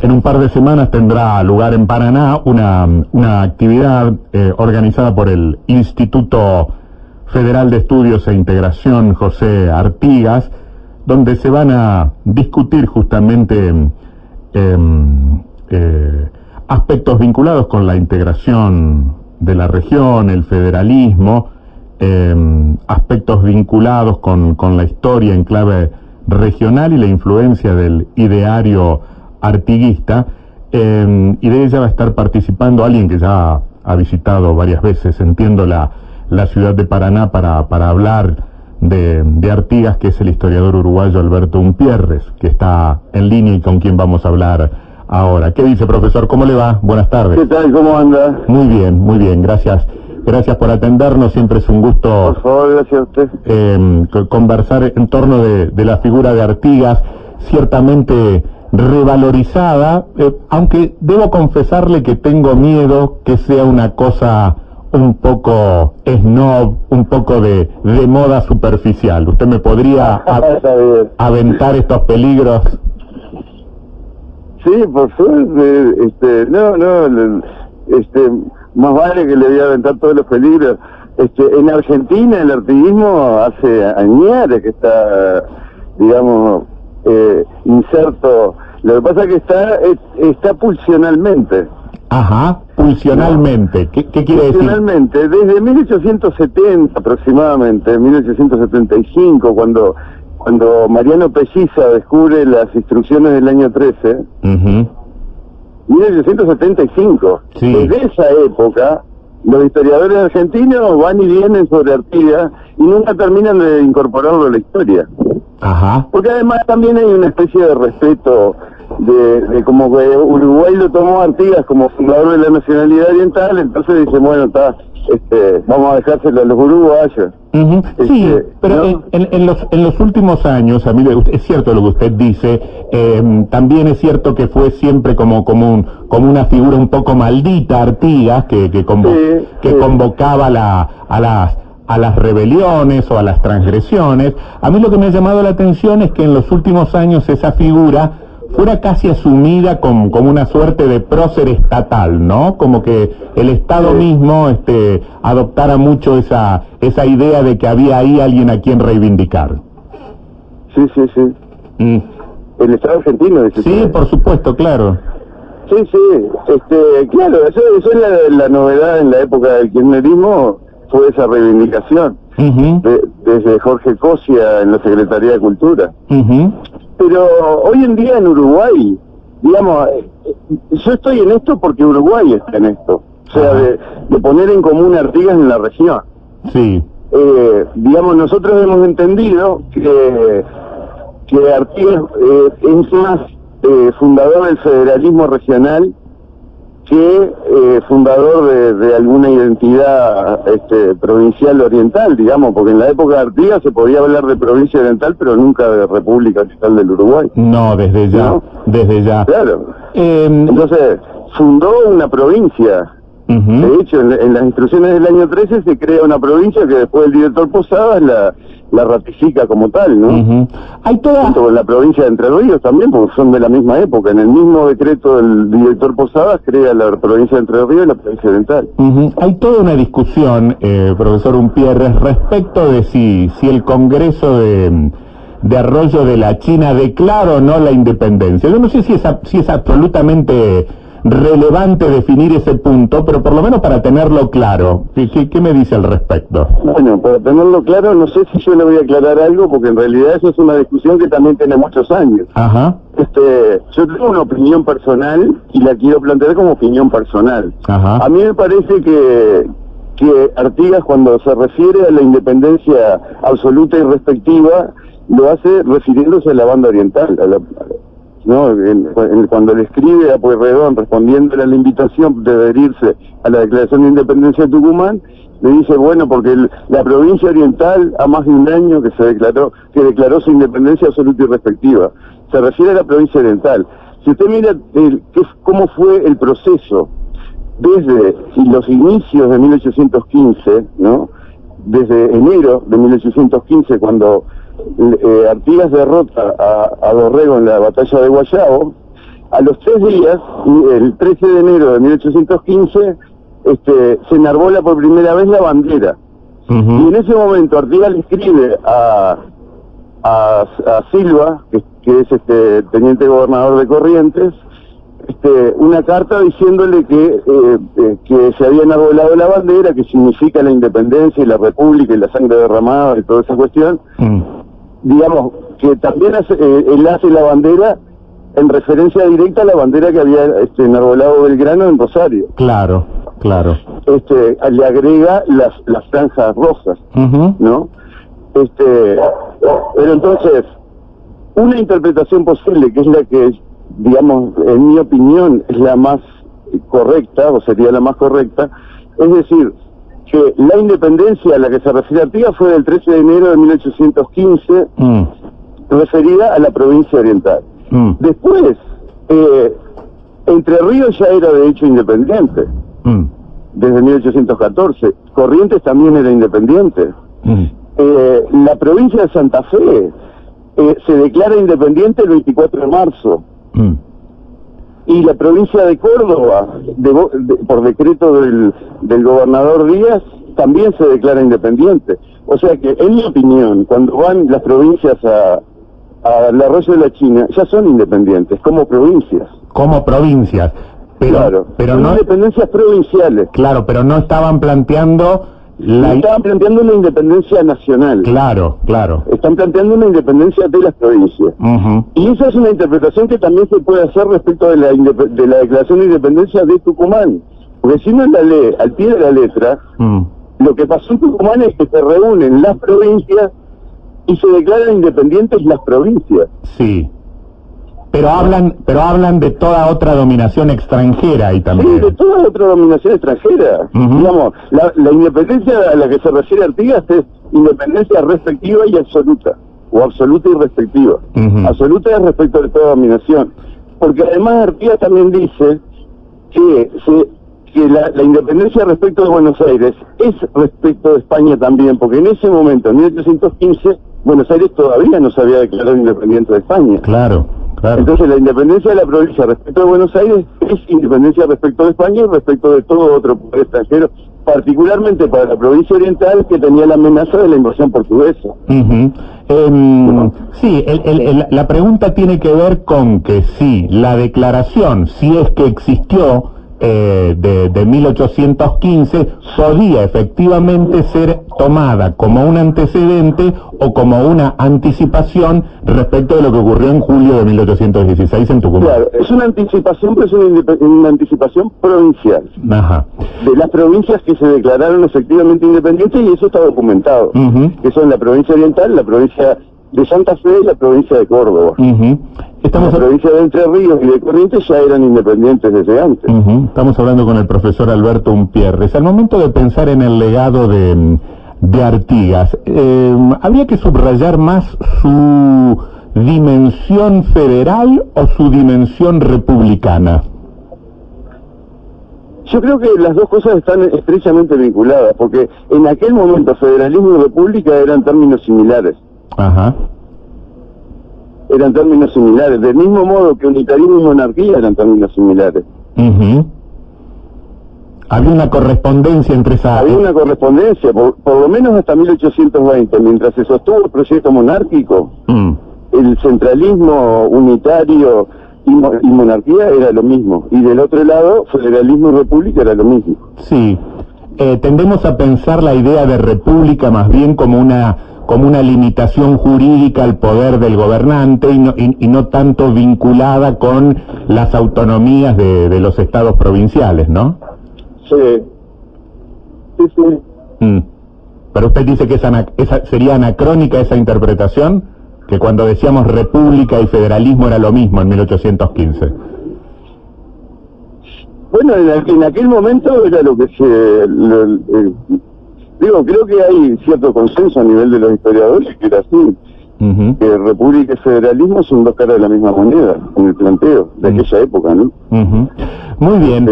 en un par de semanas tendrá lugar en Paraná una actividad organizada por el Instituto Federal de Estudios e Integración José Artigas, donde se van a discutir justamente aspectos vinculados con la integración de la región, el federalismo, aspectos vinculados con la historia en clave regional y la influencia del ideario artiguista, y de ella va a estar participando alguien que ya ha visitado varias veces, entiendo, la ciudad de Paraná para hablar de Artigas, que es el historiador uruguayo Alberto Umpierres, que está en línea y con quien vamos a hablar ahora. ¿Qué dice, profesor? ¿Cómo le va? Buenas tardes. ¿Qué tal? ¿Cómo anda? Muy bien, gracias. Gracias por atendernos, siempre es un gusto. Por favor, gracias a usted. Conversar en torno de la figura de Artigas, ciertamente revalorizada, aunque debo confesarle que tengo miedo que sea una cosa un poco snob, un poco de moda superficial. ¿Usted me podría aventar estos peligros? Sí, por suerte. Más vale que le voy a aventar todos los peligros. En Argentina el artiguismo hace años que está, digamos, inserto. Lo que pasa es que está pulsionalmente. Ajá, pulsionalmente. ¿Qué quiere decir? Pulsionalmente, desde 1870 aproximadamente, 1875, cuando Mariano Pelliza descubre las instrucciones del año 13, 1875. Sí. Desde esa época, los historiadores argentinos van y vienen sobre Artigas y nunca terminan de incorporarlo a la historia. Ajá. Porque además también hay una especie de respeto de como que Uruguay lo tomó a Artigas como fundador de la nacionalidad oriental, entonces dice, bueno, vamos a dejárselo a los uruguayos. Sí, pero ¿no? en los últimos años, a mí es cierto lo que usted dice, también es cierto que fue siempre como una figura un poco maldita Artigas, que convocaba a las rebeliones o a las transgresiones. A mí lo que me ha llamado la atención es que en los últimos años esa figura fuera casi asumida como una suerte de prócer estatal, ¿no? Como que el Estado mismo adoptara mucho esa idea de que había ahí alguien a quien reivindicar. Sí. El Estado argentino, dice. Sí, por supuesto, claro. Sí, claro, eso es la novedad en la época del kirchnerismo, fue esa reivindicación, desde Jorge Cosia en la Secretaría de Cultura. Pero hoy en día en Uruguay, digamos, yo estoy en esto porque Uruguay está en esto, o sea, de poner en común Artigas en la región. Sí. Digamos, nosotros hemos entendido que Artigas es más fundador del federalismo regional que fundador de alguna identidad provincial oriental, digamos, porque en la época de Artigas se podía hablar de provincia oriental, pero nunca de República Oriental del Uruguay. No, desde ya, ¿no? Desde ya. Claro. Entonces, fundó una provincia. De hecho, en las instrucciones del año 13 se crea una provincia que después el director Posadas la ratifica como tal, ¿no? Hay toda... Junto con la provincia de Entre Ríos también, porque son de la misma época. En el mismo decreto del director Posadas crea la provincia de Entre Ríos y la provincia oriental. Hay toda una discusión, profesor Umpierres, respecto de si el Congreso de Arroyo de la China declara o no la independencia. Yo no sé si es absolutamente relevante definir ese punto, pero por lo menos para tenerlo claro. ¿Qué me dice al respecto? Bueno, para tenerlo claro, no sé si yo le voy a aclarar algo, porque en realidad eso es una discusión que también tiene muchos años. Ajá. Yo tengo una opinión personal y la quiero plantear como opinión personal. Ajá. A mí me parece que Artigas, cuando se refiere a la independencia absoluta y respectiva, lo hace refiriéndose a la banda oriental, ¿no? Cuando le escribe a Pueyrredón respondiéndole a la invitación de adherirse a la Declaración de Independencia de Tucumán, le dice, bueno, porque la provincia oriental ha más de un año que declaró su independencia absoluta y respectiva. Se refiere a la provincia oriental. Si usted mira cómo fue el proceso desde los inicios de 1815, ¿no? Desde enero de 1815, cuando Artigas derrota a Dorrego en la batalla de Guayabo, A los 3 días, el 13 de enero de 1815, se enarbola por primera vez la bandera. Y en ese momento Artigas le escribe a Silva, que es teniente gobernador de Corrientes, una carta diciéndole que se había enarbolado la bandera, que significa la independencia y la república y la sangre derramada y toda esa cuestión. Digamos que también él hace la bandera en referencia directa a la bandera que había enarbolado Belgrano en Rosario. Claro. Le agrega las franjas rojas, ¿no? Pero entonces, una interpretación posible, que es la que, digamos, en mi opinión, es la más correcta, o sería la más correcta, es decir, que la independencia a la que se refiere Artigas fue del 13 de enero de 1815, referida a la provincia oriental. Después, Entre Ríos ya era de hecho independiente, desde 1814. Corrientes también era independiente. La provincia de Santa Fe se declara independiente el 24 de marzo. Y la provincia de Córdoba, por decreto del gobernador Díaz, también se declara independiente. O sea que, en mi opinión, cuando van las provincias al arroyo de la China, ya son independientes, como provincias. Como provincias. Pero son no independencias provinciales. Claro, pero no estaban planteando estaban planteando una independencia nacional. Claro. Están planteando una independencia de las provincias. Y esa es una interpretación que también se puede hacer respecto de la declaración de independencia de Tucumán. Porque si uno la lee al pie de la letra, lo que pasó en Tucumán es que se reúnen las provincias y se declaran independientes las provincias. Sí. Pero hablan de toda otra dominación extranjera ahí también. Sí, de toda otra dominación extranjera. Digamos, la independencia a la que se refiere Artigas es independencia respectiva y absoluta, o absoluta y respectiva. Absoluta es respecto de toda dominación. Porque además Artigas también dice que la independencia respecto de Buenos Aires es respecto de España también, porque en ese momento, en 1815, Buenos Aires todavía no se había declarado independiente de España. Claro. Entonces la independencia de la provincia respecto de Buenos Aires es independencia respecto de España y respecto de todo otro poder extranjero, particularmente para la provincia oriental, que tenía la amenaza de la invasión portuguesa. Sí, la pregunta tiene que ver con que si la declaración, si es que existió, de 1815, podía efectivamente ser tomada como un antecedente o como una anticipación respecto de lo que ocurrió en julio de 1816 en Tucumán. Claro, es una anticipación, pero es una anticipación provincial. De las provincias que se declararon efectivamente independientes, y eso está documentado, que son la provincia oriental, la provincia de Santa Fe y la provincia de Córdoba. La provincia de Entre Ríos y de Corrientes ya eran independientes desde antes. Estamos hablando con el profesor Alberto Umpierres. Al momento de pensar en el legado de Artigas, ¿habría que subrayar más su dimensión federal o su dimensión republicana? Yo creo que las dos cosas están estrechamente vinculadas, porque en aquel momento federalismo y república eran términos similares. Eran términos similares, del mismo modo que unitarismo y monarquía eran términos similares. Había una correspondencia entre esas... Había una correspondencia, por lo menos hasta 1820, mientras se sostuvo el proyecto monárquico, el centralismo unitario y monarquía era lo mismo, y del otro lado, federalismo y república era lo mismo. Sí, tendemos a pensar la idea de república más bien como una limitación jurídica al poder del gobernante y no tanto vinculada con las autonomías de los estados provinciales, ¿no? Sí. Pero usted dice que esa sería anacrónica esa interpretación, que cuando decíamos república y federalismo era lo mismo en 1815. Bueno, en aquel momento era lo que creo que hay cierto consenso a nivel de los historiadores que era así, que república y federalismo son dos caras de la misma moneda, en el planteo de aquella época, ¿no? Muy bien.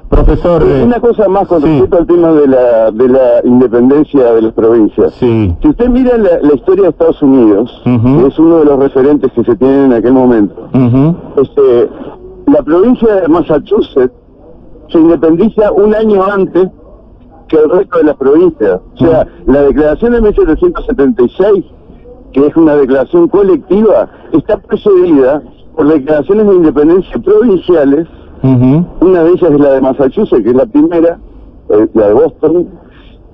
Profesor... una cosa más con sí. respecto al tema de la independencia de las provincias. Sí. Si usted mira la historia de Estados Unidos, que es uno de los referentes que se tienen en aquel momento, la provincia de Massachusetts se independiza un año antes que el resto de las provincias. O sea, la declaración de 1776, que es una declaración colectiva, está precedida por declaraciones de independencia provinciales. Una de ellas es la de Massachusetts, que es la primera, la de Boston,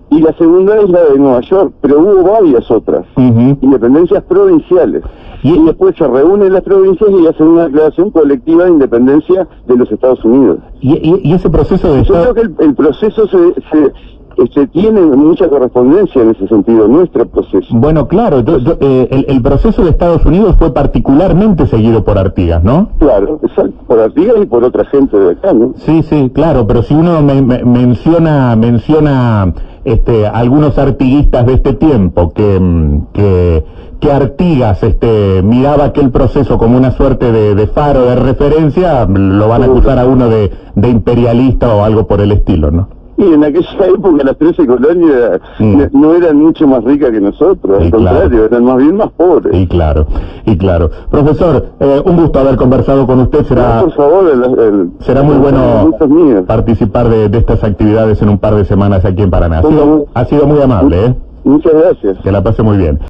y la segunda es la de Nueva York, pero hubo varias otras independencias provinciales. Y después se reúnen las provincias y hacen una declaración colectiva de independencia de los Estados Unidos. Y ese proceso de... Yo creo que el proceso se tiene mucha correspondencia en ese sentido, nuestro proceso. Bueno, claro, el proceso de Estados Unidos fue particularmente seguido por Artigas, ¿no? Claro, exacto, por Artigas y por otra gente de acá, ¿no? Sí, sí, claro, pero si uno menciona algunos artiguistas de este tiempo que Artigas miraba aquel proceso como una suerte de faro de referencia, lo van a acusar a uno de imperialista o algo por el estilo, ¿no? Y en aquella época las 13 colonias no eran mucho más ricas que nosotros, al contrario, eran más bien más pobres. Y claro. Profesor, un gusto haber conversado con usted. Será, por favor, será muy bueno participar de estas actividades en un par de semanas aquí en Paraná. Ha sido muy amable, ¿eh? Muchas gracias. Que la pase muy bien.